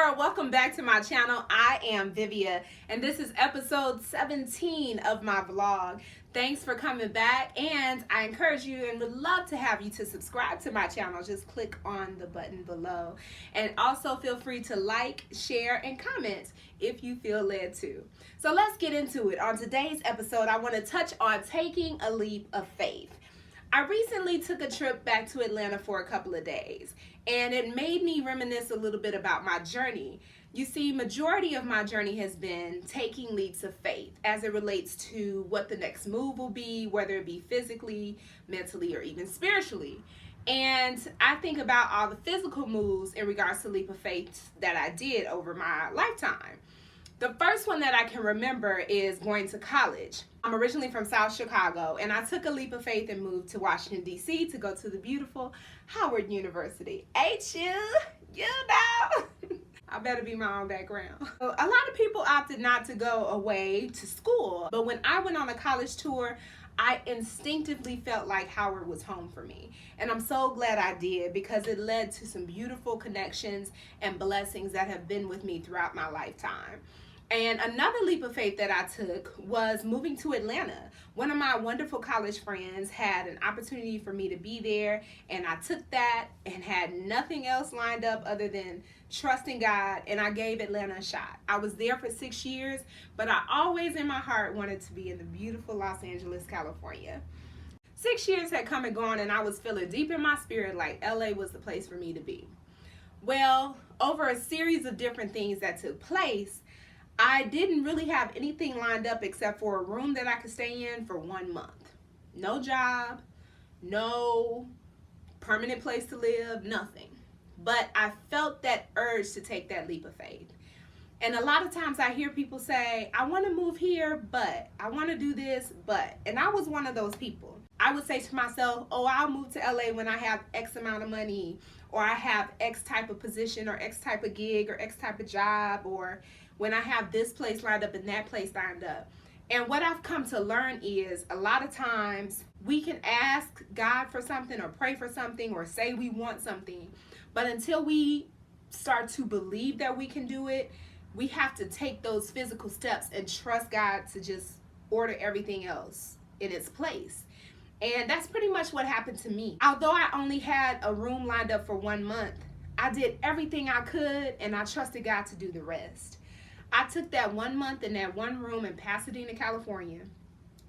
world, welcome back to my channel. I am Vivia and this is episode 17 of my vlog. Thanks for coming back, and I encourage you and would love to have you to subscribe to my channel. Just click on the button below, and also feel free to like, share, and comment if you feel led to. So let's get into it. On today's episode, I want to touch on taking a leap of faith. I recently took a trip back to Atlanta for a couple of days, and it made me reminisce a little bit about my journey. You see, majority of my journey has been taking leaps of faith as it relates to what the next move will be, whether it be physically, mentally, or even spiritually. And I think about all the physical moves in regards to leap of faith that I did over my lifetime. The first one that I can remember is going to college. I'm originally from South Chicago, and I took a leap of faith and moved to Washington, D.C. to go to the beautiful Howard University. Ain't you? You know. I better be my own background. A lot of people opted not to go away to school, but when I went on a college tour, I instinctively felt like Howard was home for me. And I'm so glad I did, because it led to some beautiful connections and blessings that have been with me throughout my lifetime. And another leap of faith that I took was moving to Atlanta. One of my wonderful college friends had an opportunity for me to be there, and I took that and had nothing else lined up other than trusting God, and I gave Atlanta a shot. I was there for 6 years, but I always in my heart wanted to be in the beautiful Los Angeles, California. 6 years had come and gone, and I was feeling deep in my spirit like LA was the place for me to be. Well, over a series of different things that took place, I didn't really have anything lined up except for a room that I could stay in for 1 month. No job, no permanent place to live, nothing. But I felt that urge to take that leap of faith. And a lot of times I hear people say, I want to move here, but I want to do this, but. And I was one of those people. I would say to myself, oh, I'll move to LA when I have X amount of money, or I have X type of position, or X type of gig, or X type of job, or when I have this place lined up and that place lined up. And what I've come to learn is a lot of times we can ask God for something or pray for something or say we want something, but until we start to believe that we can do it, we have to take those physical steps and trust God to just order everything else in its place. And that's pretty much what happened to me. Although I only had a room lined up for 1 month, I did everything I could, and I trusted God to do the rest. I took that 1 month in that one room in Pasadena, California,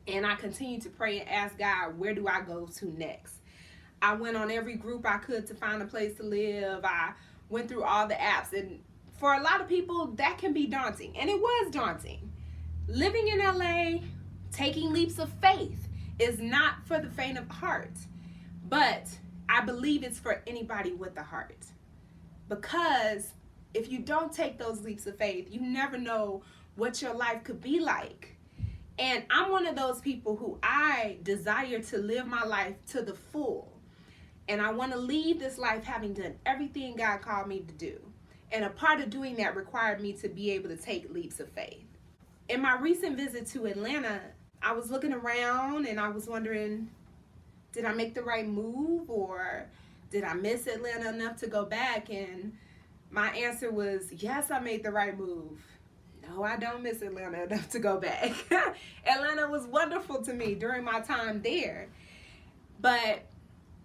and I continued to pray and ask God, where do I go to next? I went on every group I could to find a place to live. I went through all the apps, and for a lot of people, that can be daunting, and it was daunting. Living in LA, taking leaps of faith is not for the faint of heart, but I believe it's for anybody with a heart, because if you don't take those leaps of faith, you never know what your life could be like. And I'm one of those people who I desire to live my life to the full. And I want to leave this life having done everything God called me to do. And a part of doing that required me to be able to take leaps of faith. In my recent visit to Atlanta, I was looking around and I was wondering, did I make the right move, or did I miss Atlanta enough to go back? And my answer was, yes, I made the right move. No, I don't miss Atlanta enough to go back. Atlanta was wonderful to me during my time there. But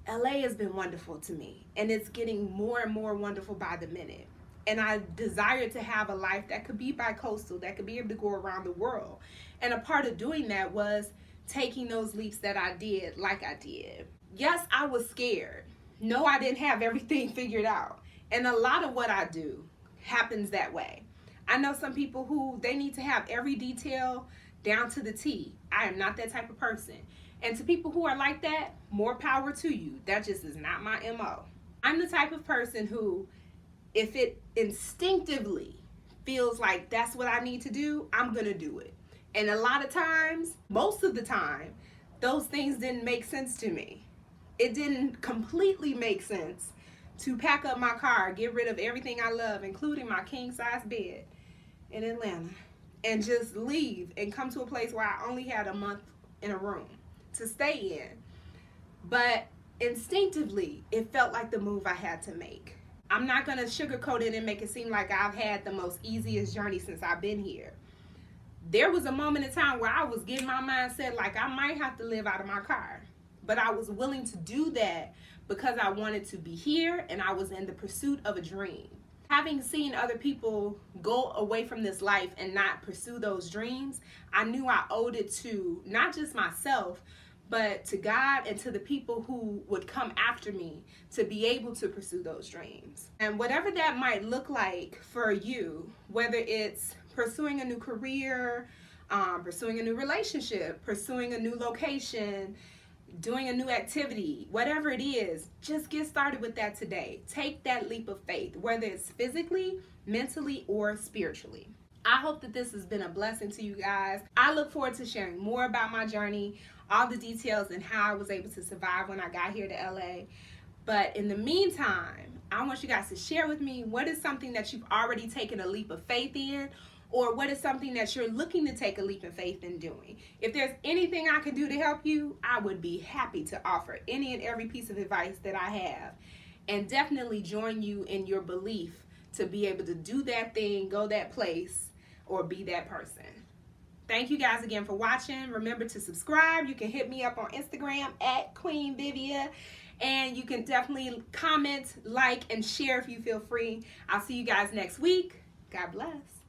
LA has been wonderful to me, and it's getting more and more wonderful by the minute. And I desire to have a life that could be bi-coastal, that could be able to go around the world. And a part of doing that was taking those leaps that I did like I did. Yes, I was scared. No, I didn't have everything figured out. And a lot of what I do happens that way. I know some people who they need to have every detail down to the T. I am not that type of person. And to people who are like that, more power to you. That just is not my MO. I'm the type of person who, if it instinctively feels like that's what I need to do, I'm going to do it. And a lot of times, most of the time, those things didn't make sense to me. It didn't completely make sense to pack up my car, get rid of everything I love, including my king-size bed in Atlanta, and just leave and come to a place where I only had a month in a room to stay in. But instinctively, it felt like the move I had to make. I'm not going to sugarcoat it and make it seem like I've had the most easiest journey since I've been here. There was a moment in time where I was getting my mindset like I might have to live out of my car. But I was willing to do that because I wanted to be here and I was in the pursuit of a dream. Having seen other people go away from this life and not pursue those dreams, I knew I owed it to not just myself, but to God and to the people who would come after me to be able to pursue those dreams. And whatever that might look like for you, whether it's pursuing a new career, pursuing a new relationship, pursuing a new location, doing a new activity, whatever it is, just get started with that today. Take that leap of faith, whether it's physically, mentally, or spiritually. I hope that this has been a blessing to you guys. I look forward to sharing more about my journey, all the details, and how I was able to survive when I got here to LA. But in the meantime, I want you guys to share with me what is something that you've already taken a leap of faith in, or what is something that you're looking to take a leap of faith in doing. If there's anything I can do to help you, I would be happy to offer any and every piece of advice that I have, and definitely join you in your belief to be able to do that thing, go that place, or be that person. Thank you guys again for watching. Remember to subscribe. You can hit me up on Instagram at Queen Vivia. And you can definitely comment, like, and share if you feel free. I'll see you guys next week. God bless.